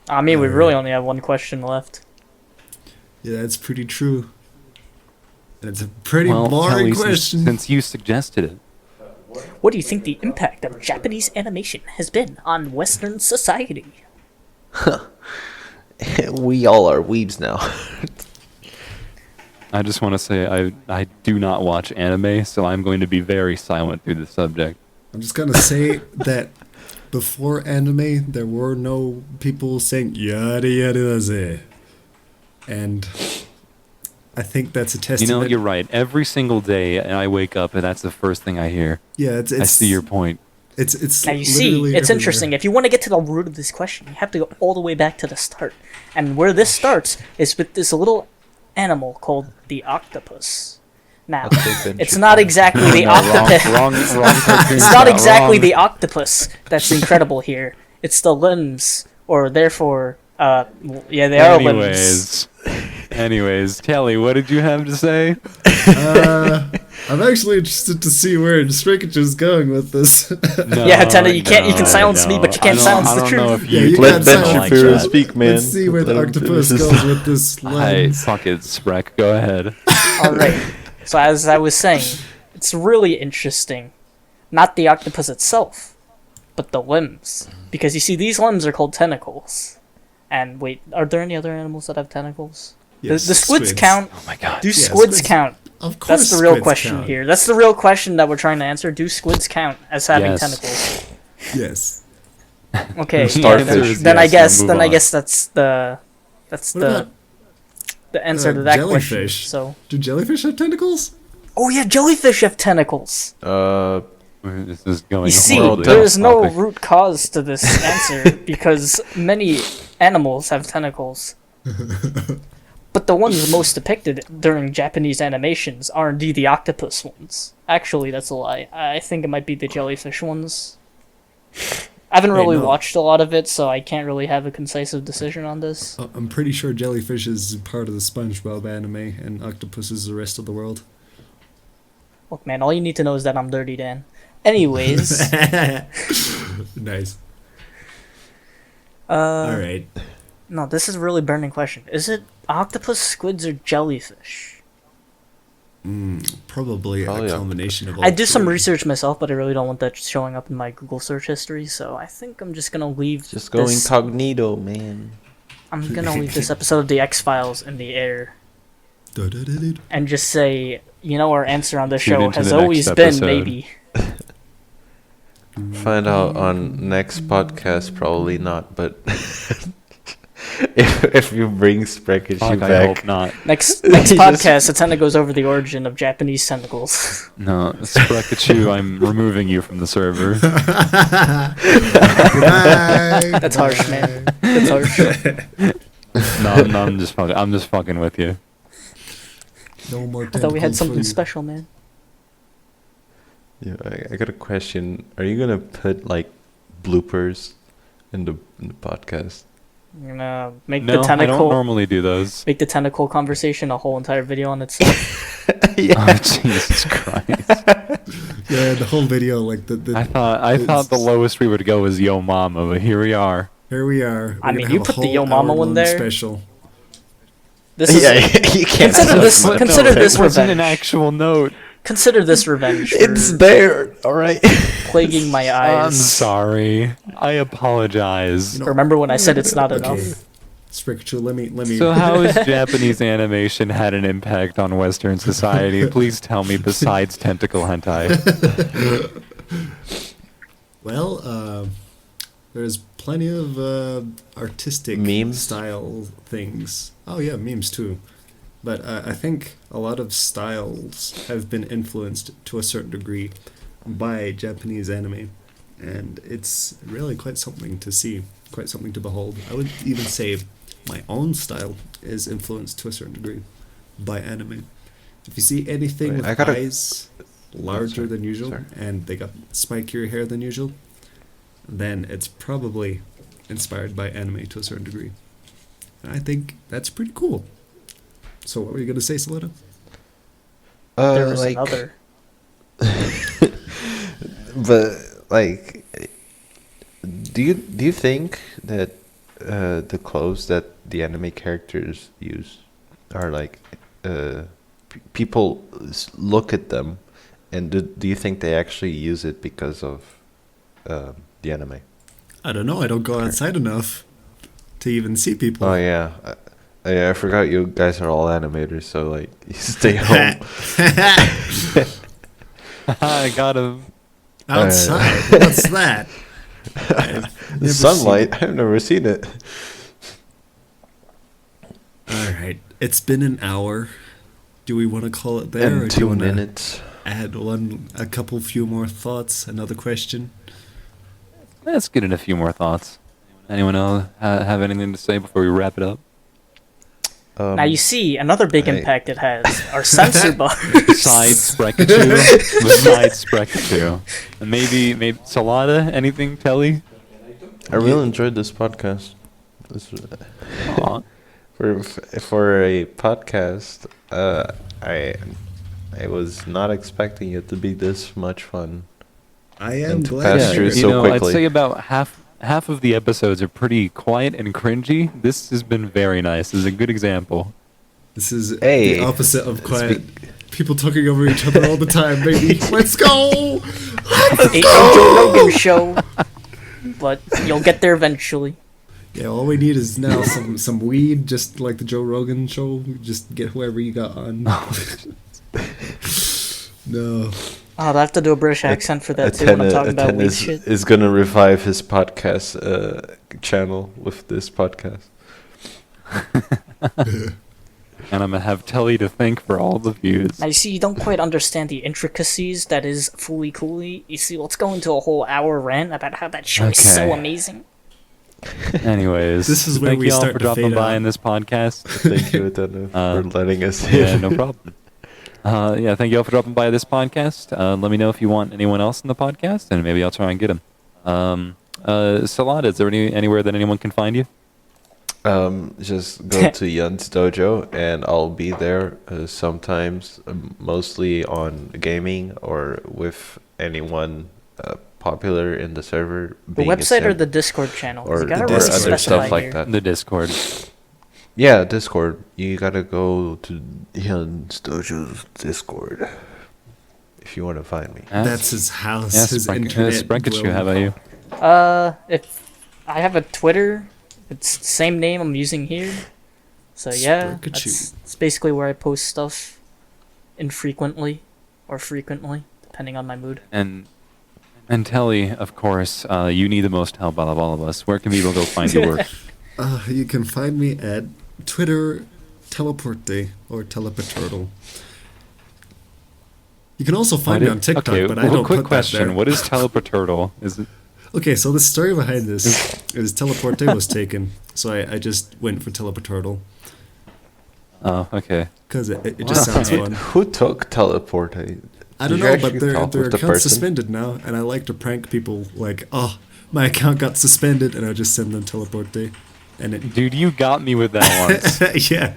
I mean, we really only have one question left. Yeah, that's pretty true. And it's a pretty Well, boring Kelly, question. since you suggested it. What do you think the impact of Japanese animation has been on Western society? We all are weebs now. I just want to say I do not watch anime, so I'm going to be very silent through the subject. I'm just gonna say that before anime, there were no people saying yada yada daze, and I think that's a You testament. know, you're right. Every single day, and I wake up, and that's the first thing I hear. Yeah, it's I see your point. It's Now you see, literally it's everywhere. interesting. If you want to get to the root of this question, you have to go all the way back to the start. And where this starts is with this little animal called the octopus. Now, it's not exactly the octopus. Wrong cartoon. It's not exactly the octopus that's incredible here. It's the limbs, or therefore, yeah, they are limbs. Anyways, Kelly, what did you have to say? I'm actually interested to see where Spreckachu's going with this. Yeah, Tana, you can silence me, but you can't silence the I don't know truth. if Yeah, you you Let can't Ben silence Shapiro that. speak, man. Let's see where the Let him octopus finish his goes with this Hey, lens. fuck it, Spreck. Go ahead. Alright, so as I was saying, it's really interesting. Not the octopus itself, but the limbs. Because you see, these limbs are called tentacles. And wait, are there any other animals that have tentacles? Yes, the squids count. Oh my god. Do Yeah, squids squids count? Of course, That's the real squids question count. here. That's the real question that we're trying to answer. Do squids count as having Yes. tentacles? Yes. Okay, Starfish. then I Yes, guess move then I on. guess that's the What about, answer to that question. jellyfish? So, do jellyfish have tentacles? oh yeah, jellyfish have tentacles. This is going You see, horribly there off is no topic. root cause to this answer because many animals have tentacles. But the ones most depicted during Japanese animations are indeed the octopus ones. Actually, that's a lie. I think it might be the jellyfish ones. I haven't really no. watched a lot of it, so I can't really have a concise decision on this. I'm pretty sure jellyfish is part of the SpongeBob anime, and octopus is the rest of the world. Look, man, all you need to know is that I'm Dirty Dan. Anyways, Nice. uh, All right. no, this is a really burning question. Is it octopus, squids, or jellyfish? Probably Probably a a- combination of all I did some three. research myself, but I really don't want that showing up in my Google search history, so I think I'm just gonna leave Just go this, incognito, man. I'm gonna leave this episode of the X-Files in the air Du-du-du-du. and just say, you know, our answer on the Tune show into has the next always been episode. maybe. Find out on next podcast, probably not, but if you bring Spreckachu Fuck, I back, hope not. Next Just- podcast, Atena goes over the origin of Japanese tentacles. No, Spreckachu, I'm removing you from the server. Goodbye. That's harsh, man. That's harsh. No, I'm just fucking with you. No more I thought we had tentacles for something you. special, man. yeah, I got a question. Are you gonna put like bloopers in the podcast? You're gonna make No, the I don't tentacle normally do those. make the tentacle conversation a whole entire video on itself. Oh, Jesus Christ! Yeah, the whole video, like the I thought the lowest we would go was Yo Mama, but here we are. here we are. I We're mean, gonna you have a put the whole Yo Mama one hour-long there. Special. This is yeah, you can't. consider this But consider no, this it wasn't an revenge. actual note. Consider this revenge for It's there, all right. plaguing my I'm eyes. sorry. I apologize. You know- Remember when I said it's not enough? Okay, Spreckachu, let me. So how has Japanese animation had an impact on Western society? Please tell me besides tentacle hentai. Well, there's plenty of artistic Memes? style things. Oh yeah, memes too. But I think a lot of styles have been influenced to a certain degree by Japanese anime, and it's really quite something to see, quite something to behold. I would even say my own style is influenced to a certain degree by anime. If you see anything Wait, with I gotta- eyes larger sorry, than usual sorry. and they got spikier hair than usual, then it's probably inspired by anime to a certain degree. And I think that's pretty cool. So what were you gonna say, Salada? There was Like, another. but like, do you think that the clothes that the anime characters use are like people look at them, and do you think they actually use it because of the anime? I don't know. I don't go outside enough to even see people. Oh yeah. I forgot you guys are all animators, so like you stay home. I got him. Outside? What's that? I've never Sunlight. I've never seen it. All right. It's been an hour. Do we want to call it there, or And do you 2 want to minutes. add a couple few more thoughts? Another question? Let's get in a few more thoughts. Anyone else have anything to say before we wrap it up? Now you see another big I- impact it has are censor bars. Besides Spreckachu. And maybe Salada, anything, Telly? I really enjoyed this podcast. This Aw. for a podcast, I was not expecting it to be this much fun. I am And to glad pass to through hear it. so I'd quickly. say about half of the episodes are pretty quiet and cringy. This has been very nice. This is a good example. This is Hey, the opposite of quiet. People talking over each other all the time, baby. Let's go! Ain't no Joe Rogan show, but you'll get there eventually. Yeah, all we need is now some weed, just like the Joe Rogan show. Just get whoever you got on. No. Oh, I'll have to do a British accent for that too when I'm talking about weed is, shit. is gonna revive his podcast channel with this podcast. And I'm going to have Telly to thank for all the views. Now you see, you don't quite understand the intricacies that is Fooly Cooley. You see, let's go into a whole hour rant about how that show is so Okay. amazing. Anyways, This is where thank we you all start for to dropping fade by out. in this podcast. Thank you, Atena, for letting us Yeah, in. no problem. Thank you all for dropping by this podcast. Let me know if you want anyone else in the podcast, and maybe I'll try and get them. Salada, is there anywhere that anyone can find you? Just go to Yun's dojo, and I'll be there sometimes, mostly on gaming or with anyone popular in the server. The being a website or sim, the Discord channel? 'Cause or, you gotta or really Discord. other specify stuff like here. that. The Discord. Yeah, Discord. You gotta go to Yun's dojo's Discord if you want to find me. That's his house, Yeah, his internet. Spreckachu, how about you? If I have a Twitter, it's the same name I'm using here. So yeah, Spreckachu. it's basically where I post stuff infrequently or frequently, depending on my mood. And Telly, of course, you need the most help out of all of us. Where can people go find your work? You can find me at Twitter, Telepurte, or Telepaturtle. You can also find me on TikTok, okay, but I don't quick put question. that there. What is Telepaturtle? Is it? Okay, so the story behind this is Teleporte was taken, so I just went for Telepaturtle, Oh, okay. because it just sounds fun. Who took Teleporte? I don't Did you know, but actually their talk with the account's person? suspended now, and I like to prank people like, oh, my account got suspended, and I just send them Teleporte, and it, Dude, you got me with that once. yeah,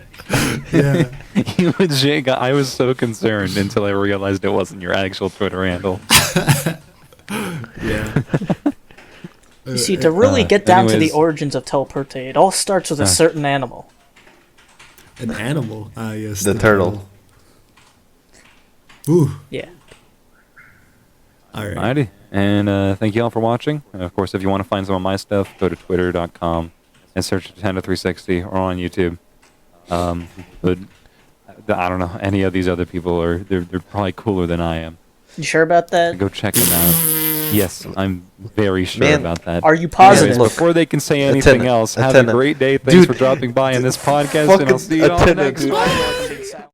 yeah. You legit got. I was so concerned until I realized it wasn't your actual Twitter handle. Yeah. You see, to really get down to the anyways. origins of Telepurte, it all starts with a certain animal. An animal. Ah, yes. The turtle. Ooh. Yeah. All right. Alrighty. And thank you all for watching. And of course, if you want to find some of my stuff, go to twitter.com and search Tenta360 or on YouTube. But I don't know, any of these other people they're probably cooler than I am. You sure about that? Go check them out. Yes, I'm very sure Man, about that. Are you positive? Anyways, before they can say anything else, have a great day. Thanks for dropping by in this podcast, and I'll see you all next time.